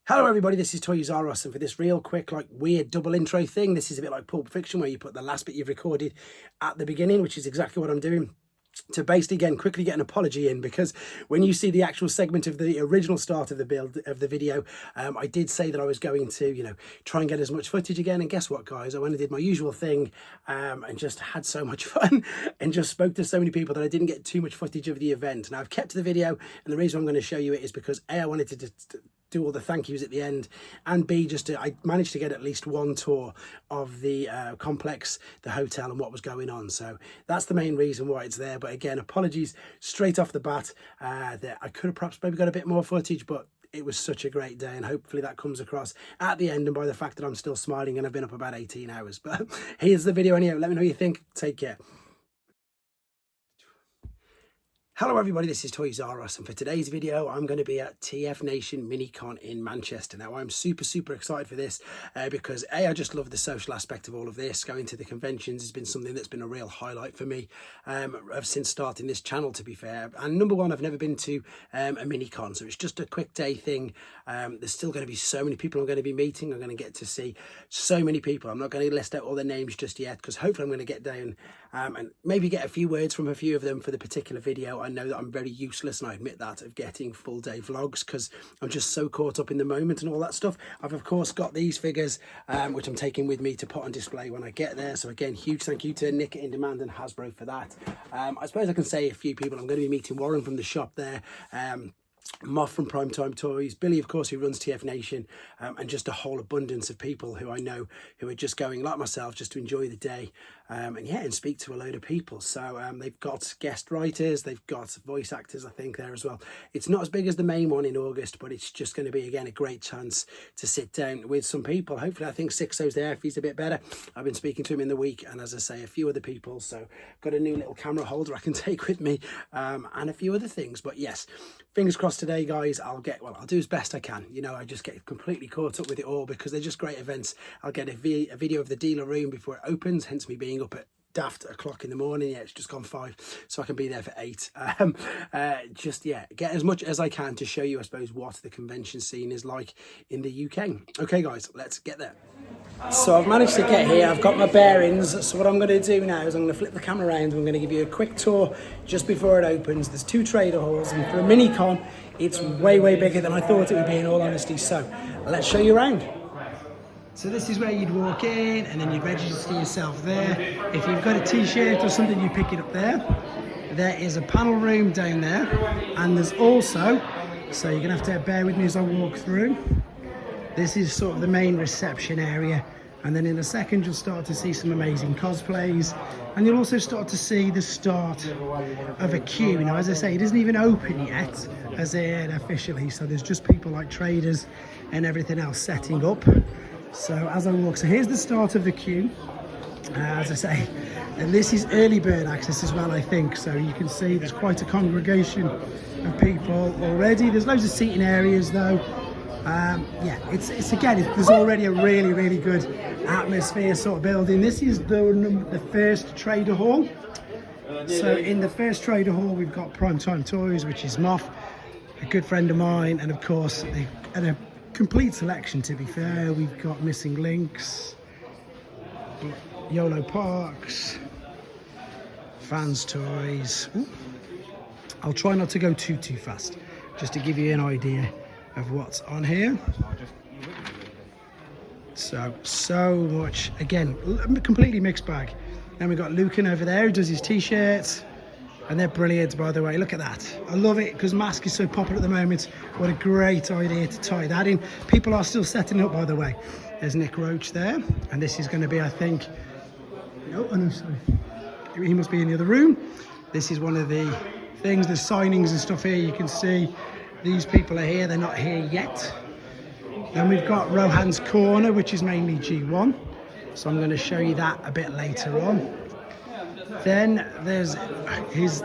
Hello everybody, this is Studioseries, and for this real quick, weird double intro thing, this is a bit like Pulp Fiction where you put the last bit you've recorded at the beginning, which is exactly what I'm doing. To basically, again, quickly get an apology in, because when you see the actual segment of the original start of the build of the video, I did say that I was going to, try and get as much footage again. And guess what, guys? I went and did my usual thing and just had so much fun and just spoke to so many people that I didn't get too much footage of the event. Now, I've kept the video, and the reason I'm going to show you it is because A, I wanted to do all the thank yous at the end, and B, I managed to get at least one tour of the complex, the hotel, and what was going on. So that's the main reason why it's there. But again, apologies straight off the bat that I could have perhaps maybe got a bit more footage, but it was such a great day, and hopefully that comes across at the end and by the fact that I'm still smiling and I've been up about 18 hours. But here's the video anyway. Let me know what you think. Take care. Hello everybody, this is Studioseries, and for today's video I'm going to be at TF Nation Minicon in Manchester. Now I'm super excited for this because A, I just love the social aspect of all of this. Going to the conventions has been something that's been a real highlight for me since starting this channel, to be fair. And number one, I've never been to a Minicon, so it's just a quick day thing. There's still going to be so many people I'm going to be meeting. I'm going to get to see so many people. I'm not going to list out all their names just yet, because hopefully I'm going to get down and maybe get a few words from a few of them for the particular video. I know that I'm very useless, and I admit that, of getting full day vlogs because I'm just so caught up in the moment and all that stuff. I've of course got these figures which I'm taking with me to put on display when I get there. So again, huge thank you to Nick In Demand and Hasbro for that. I suppose I can say a few people. I'm going to be meeting Warren from the shop there, Moff from Primetime Toys, Billy, of course, who runs TF Nation, and just a whole abundance of people who I know who are just going, like myself, just to enjoy the day and speak to a load of people. So they've got guest writers, they've got voice actors, I think, there as well. It's not as big as the main one in August, but it's just going to be, again, a great chance to sit down with some people. Hopefully, I think Sixo's there if he's a bit better. I've been speaking to him in the week, and as I say, a few other people. So got a new little camera holder I can take with me and a few other things. But yes, fingers crossed today, guys. I'll do as best I can. I just get completely caught up with it all because they're just great events. I'll get a video of the dealer room before it opens, hence me being up at daft o'clock in the morning. Yeah, it's just gone 5, so I can be there for 8. Get as much as I can to show you, I suppose, what the convention scene is like in the UK. Okay, guys, let's get there. So I've managed to get here, I've got my bearings. So what I'm going to do now is I'm going to flip the camera around and I'm going to give you a quick tour just before it opens. There's 2 trader halls, and for a Minicon, it's way bigger than I thought it would be, in all honesty. So let's show you around. So this is where you'd walk in, and then you'd register yourself there. If you've got a t-shirt or something, you pick it up there. There is a panel room down there, and there's also, so you're going to have to bear with me as I walk through. This is sort of the main reception area, and then in a second you'll start to see some amazing cosplays, and you'll also start to see the start of a queue. Now, as I say, it isn't even open yet as in officially, so there's just people like traders and everything else setting up. So as I walk, so here's the start of the queue, as I say, and this is early bird access as well, I think. So you can see there's quite a congregation of people already. There's loads of seating areas though. There's already a really good atmosphere sort of building. This is the first trader hall. So in the first trader hall we've got Primetime Toys, which is Moff, a good friend of mine, and of course a complete selection, to be fair. We've got Missing Links, YOLO Parks, Fans Toys. Ooh. I'll try not to go too fast, just to give you an idea of what's on here. So much, again, completely mixed bag. Then we've got Lucan over there who does his t-shirts, and they're brilliant, by the way. Look at that. I love it because mask is so popular at the moment. What a great idea to tie that in. People are still setting up, by the way. There's Nick Roach there, and this is going to be, I think, oh no, sorry, he must be in the other room. This is one of the things, there's signings and stuff here. You can see these people are here, they're not here yet. Then we've got Rohan's Corner, which is mainly G1, so I'm going to show you that a bit later on. Then there's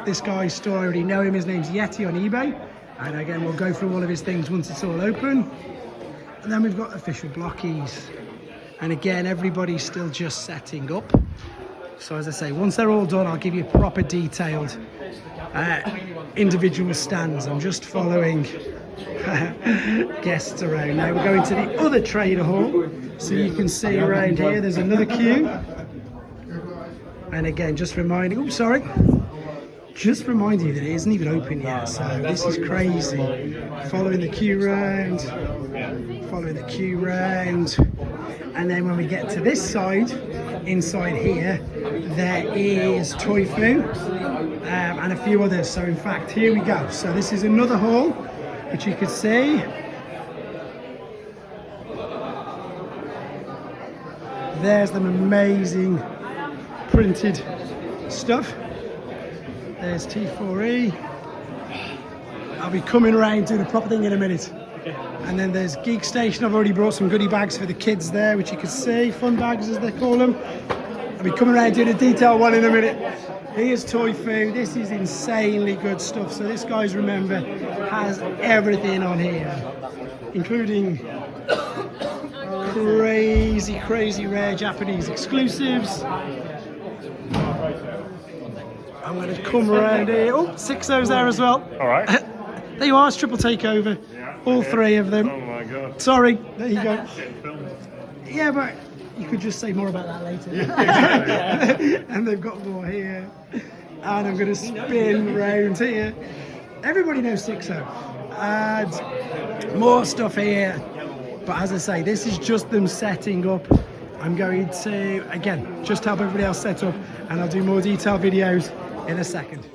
this guy's store, I already know him, his name's Yeti on eBay, and again we'll go through all of his things once it's all open. And then we've got official blockies, and again everybody's still just setting up. So as I say, once they're all done, I'll give you proper detailed individual stands. I'm just following guests around. Now we're going to the other trader hall, so you can see around here there's another queue. And again, just reminding, oh sorry, just reminding you that it isn't even open yet, so this is crazy. Following the queue round, and then when we get to this side, inside here, there is Toy Fu and a few others. So in fact, here we go. So this is another hall, which you can see. There's some amazing printed stuff. There's T4E. I'll be coming around doing the proper thing in a minute. And then there's Geek Station. I've already brought some goodie bags for the kids there, which you can see, fun bags as they call them. I'll be coming around doing a detail one in a minute. Here's Toy Fu. This is insanely good stuff. So this, guys, remember, has everything on here, including crazy rare Japanese exclusives. I'm going to come around here. Oh, Sixo's there as well. All right. There you are, it's triple takeover. Yeah, all three of them. Oh my god. Sorry, there you go. Yeah, but you could just say more about that later. And they've got more here. And I'm going to spin round here. Everybody knows Sixo. And more stuff here. But as I say, this is just them setting up. I'm going to, again, just help everybody else set up, and I'll do more detailed videos in a second.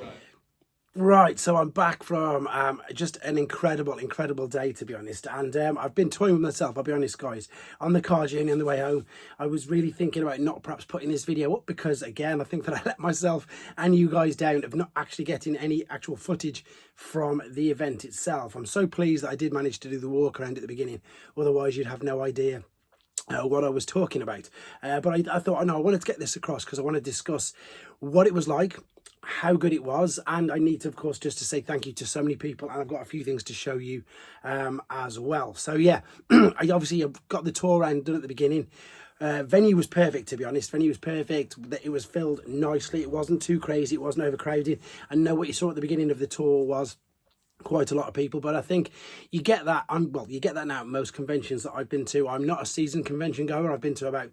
Right, so I'm back from just an incredible day, to be honest. And I've been toying with myself, I'll be honest, guys. On the car journey on the way home, I was really thinking about not perhaps putting this video up because, again, I think that I let myself and you guys down of not actually getting any actual footage from the event itself. I'm so pleased that I did manage to do the walk around at the beginning. Otherwise, you'd have no idea what I was talking about. But I thought, no, I wanted to get this across because I want to discuss what it was like, how good it was, and I need to, of course, just to say thank you to so many people, and I've got a few things to show you as well. So yeah, I obviously got the tour around done at the beginning. Venue was perfect, to be honest. Venue was perfect. It was filled nicely. It wasn't too crazy. It wasn't overcrowded. I know what you saw at the beginning of the tour was quite a lot of people, but I think you get that. You get that now at most conventions that I've been to. I'm not a seasoned convention goer. I've been to about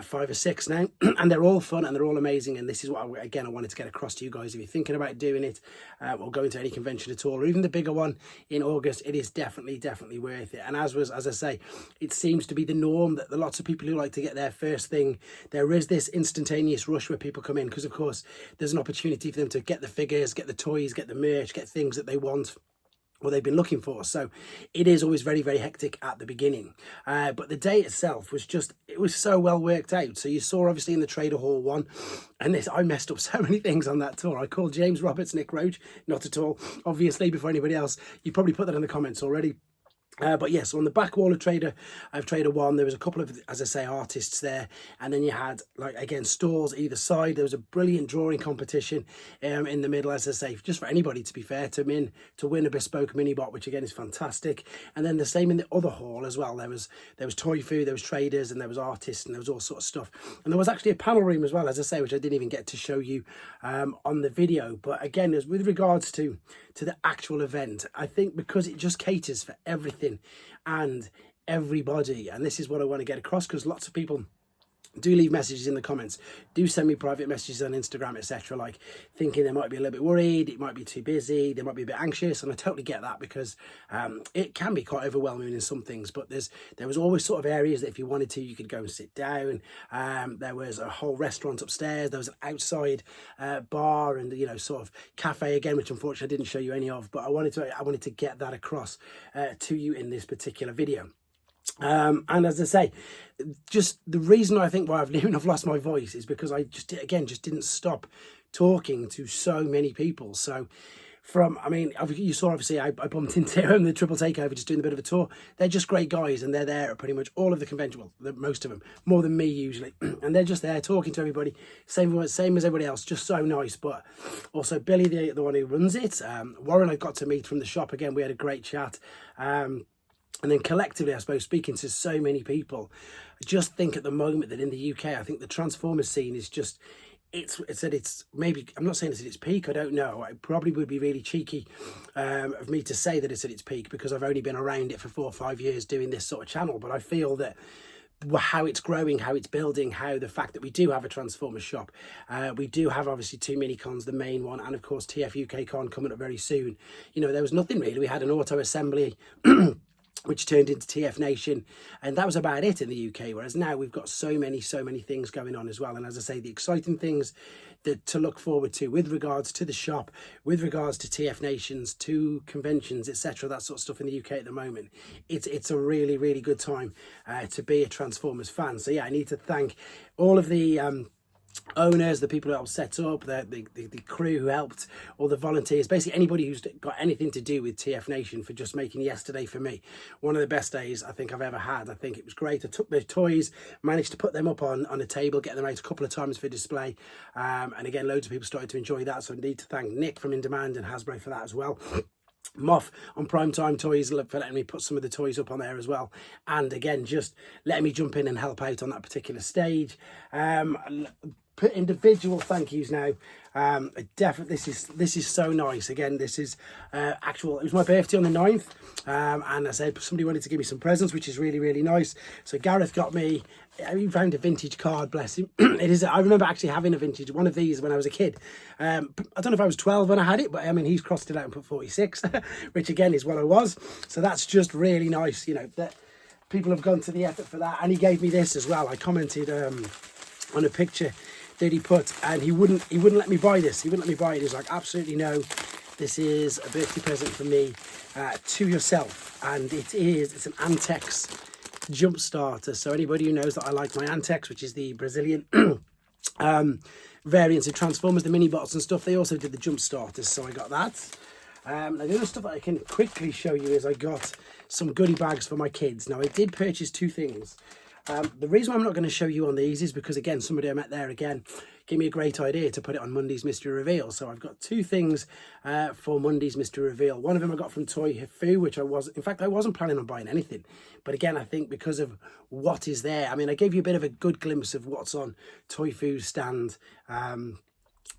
5 or 6 now, and they're all fun and they're all amazing. And this is what I wanted to get across to you guys. If you're thinking about doing it or going to any convention at all, or even the bigger one in August, it is definitely worth it. And as I say, it seems to be the norm that lots of people who like to get their first thing, there is this instantaneous rush where people come in because, of course, there's an opportunity for them to get the figures, get the toys, get the merch, get things that they want or they've been looking for. So it is always very hectic at the beginning, but the day itself was just, it was so well worked out. So you saw obviously in the Trader Hall one, and I messed up so many things on that tour. I called James Roberts, Nick Roach, not at all, obviously, before anybody else. You probably put that in the comments already. But yes, so on the back wall of Trader 1, there was a couple of, as I say, artists there, and then you had, like, again, stalls either side. There was a brilliant drawing competition in the middle, as I say, just for anybody, to be fair, to win a bespoke mini bot, which again is fantastic. And then the same in the other hall as well. There was Toy Fu, there was traders, and there was artists, and there was all sorts of stuff. And there was actually a panel room as well, as I say, which I didn't even get to show you on the video. But again, as with regards to the actual event, I think because it just caters for everything and everybody, and this is what I want to get across, because lots of people do leave messages in the comments, do send me private messages on Instagram, etc., like thinking they might be a little bit worried, it might be too busy, they might be a bit anxious, and I totally get that, because it can be quite overwhelming in some things. But there was always sort of areas that if you wanted to, you could go and sit down. There was a whole restaurant upstairs, there was an outside bar, and sort of cafe again, which unfortunately I didn't show you any of, but I wanted to get that across to you in this particular video. And as I say, just the reason I think why I've lost my voice is because I just didn't stop talking to so many people. So you saw, obviously, I bumped into the Triple Takeover just doing a bit of a tour. They're just great guys, and they're there at pretty much all of the convention, well, most of them, more than me usually, and they're just there talking to everybody, same as everybody else, just so nice. But also Billy, the one who runs it, Warren, I got to meet from the shop again. We had a great chat. And then collectively, I suppose, speaking to so many people, I just think at the moment that in the UK, I think the Transformers scene is just, it's maybe, I'm not saying it's at its peak, I don't know. It probably would be really cheeky of me to say that it's at its peak, because I've only been around it for 4 or 5 years doing this sort of channel. But I feel that how it's growing, how it's building, how the fact that we do have a Transformers shop, we do have obviously 2 mini cons, the main one, and of course TF UK Con coming up very soon. You know, there was nothing really. We had an auto assembly which turned into TF Nation, and that was about it in the UK. Whereas now we've got so many things going on as well. And as I say, the exciting things that to look forward to with regards to the shop, with regards to TF Nations, to conventions, etc., that sort of stuff in the UK at the moment. It's a really good time to be a Transformers fan. So yeah, I need to thank all of the owners, the people who helped set up, the crew who helped, all the volunteers, basically anybody who's got anything to do with TF Nation, for just making yesterday for me one of the best days I think I've ever had. I think it was great. I took the toys, managed to put them up on a table, get them out a couple of times for display, and again loads of people started to enjoy that, so I need to thank Nick from In Demand and Hasbro for that as well. Moff on Primetime Toys for letting me put some of the toys up on there as well, and again just letting me jump in and help out on that particular stage. Put individual thank yous now. Definitely, this is so nice. Again, this is it was my birthday on the 9th, and I said somebody wanted to give me some presents, which is really nice. So Gareth got me, he found a vintage card, bless him. I remember actually having a vintage one of these when I was a kid. I don't know if I was 12 when I had it, but I mean, he's crossed it out and put 46, which again is what I was. So that's just really nice, you know, that people have gone to the effort for that. And he gave me this as well. I commented on a picture that he put, and he wouldn't let me buy this. He wouldn't let me buy it. He was like, absolutely no, this is a birthday present from me to yourself. And it's an Antex jump starter. So anybody who knows that I like my Antex, which is the Brazilian variants of Transformers, the mini bots and stuff, they also did the jump starters, so I got that. Now the other stuff that I can quickly show you is I got some goodie bags for my kids. Now I did purchase 2 things. The reason why I'm not going to show you on these is because, again, somebody I met there again gave me a great idea to put it on Monday's Mystery Reveal. So I've got 2 things for Monday's Mystery Reveal. One of them I got from Toy Fu, which I wasn't planning on buying anything. But again, I think because of what is there, I mean, I gave you a bit of a good glimpse of what's on Toy Fu's stand,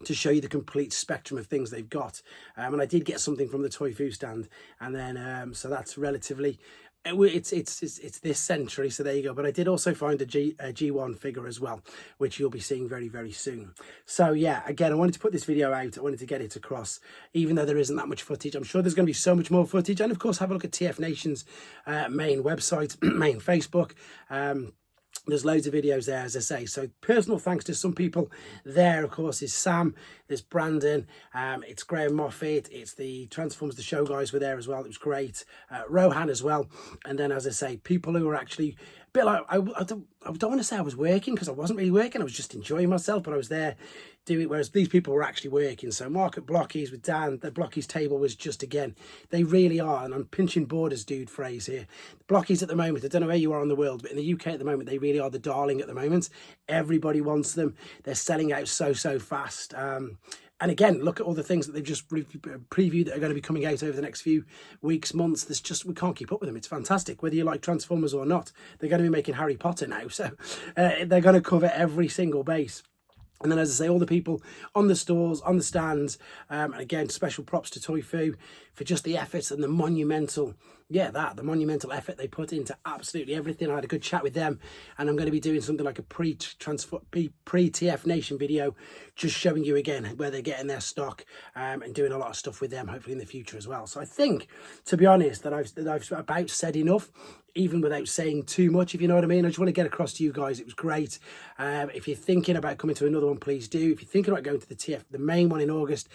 to show you the complete spectrum of things they've got. And I did get something from the Toy Fu stand, and then so that's relatively, it's this century, so there you go. But I did also find a G1 figure as well, which you'll be seeing very soon. So yeah, again, I wanted to put this video out. I wanted to get it across, even though there isn't that much footage. I'm sure there's going to be so much more footage. And of course, have a look at TF Nation's main website, main Facebook. There's loads of videos there, as I say. So personal thanks to some people there, of course, is Sam, there's Brandon, it's Graham Moffat, it's the Transformers The Show guys were there as well. It was great. Rohan as well. And then, as I say, people who were actually a bit like, I don't want to say I was working, because I wasn't really working. I was just enjoying myself, but I was there doing it, whereas these people were actually working. So Mark at Blockies with Dan, the Blockies table was just, again, they really are, and I'm pinching borders dude phrase here. The Blockies at the moment, I don't know where you are in the world, but in the UK at the moment, they really are the darling at the moment. Everybody wants them. They're selling out so fast. And again, look at all the things that they've just previewed that are going to be coming out over the next few weeks, months. There's just, we can't keep up with them. It's fantastic. Whether you like Transformers or not, they're going to be making Harry Potter now. So they're going to cover every single base. And then, as I say, all the people on the stores, on the stands, and again, special props to Toy Fu for just the efforts and the monumental, the monumental effort they put into absolutely everything. I had a good chat with them, and I'm going to be doing something like a pre-TF Nation video, just showing you again where they're getting their stock, and doing a lot of stuff with them, hopefully in the future as well. So I think, to be honest, that I've about said enough, even without saying too much, if you know what I mean. I just want to get across to you guys. It was great. If you're thinking about coming to another one, please do. If you're thinking about going to the main one in August,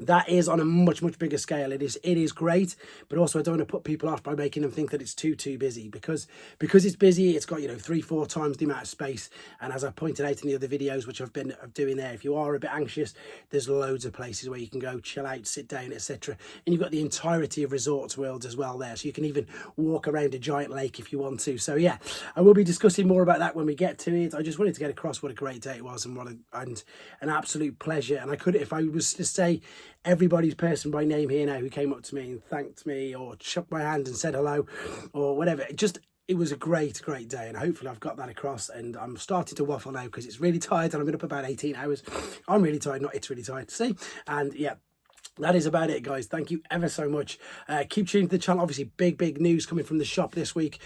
that is on a much bigger scale. It is great, but also I don't want to put people off by making them think that it's too busy, because it's busy. It's got 3-4 times the amount of space, and as I pointed out in the other videos which I've been doing there, if you are a bit anxious, there's loads of places where you can go chill out, sit down, etc. And you've got the entirety of Resorts World as well there, so you can even walk around a giant lake if you want to. So yeah, I will be discussing more about that when we get to it. I just wanted to get across what a great day it was, and and an absolute pleasure. And I could, if I was to say everybody's person by name here now who came up to me and thanked me or shook my hand and said hello or whatever, just it was a great day, and hopefully I've got that across. And I'm starting to waffle now because it's really tired and I've been up about 18 hours. I'm really tired, not it's really tired, see? And yeah, that is about it, guys. Thank you ever so much. Keep tuning to the channel. Obviously, big news coming from the shop this week.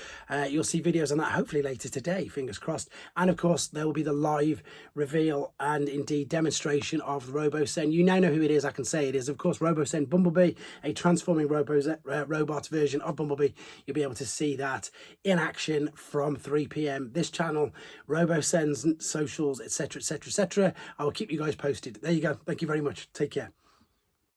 You'll see videos on that hopefully later today, fingers crossed. And of course, there will be the live reveal and indeed demonstration of RoboSen. You now know who it is. I can say it is, of course, RoboSen Bumblebee, a transforming robot version of Bumblebee. You'll be able to see that in action from 3 p.m. This channel, RoboSen's socials, etc. I will keep you guys posted. There you go. Thank you very much. Take care.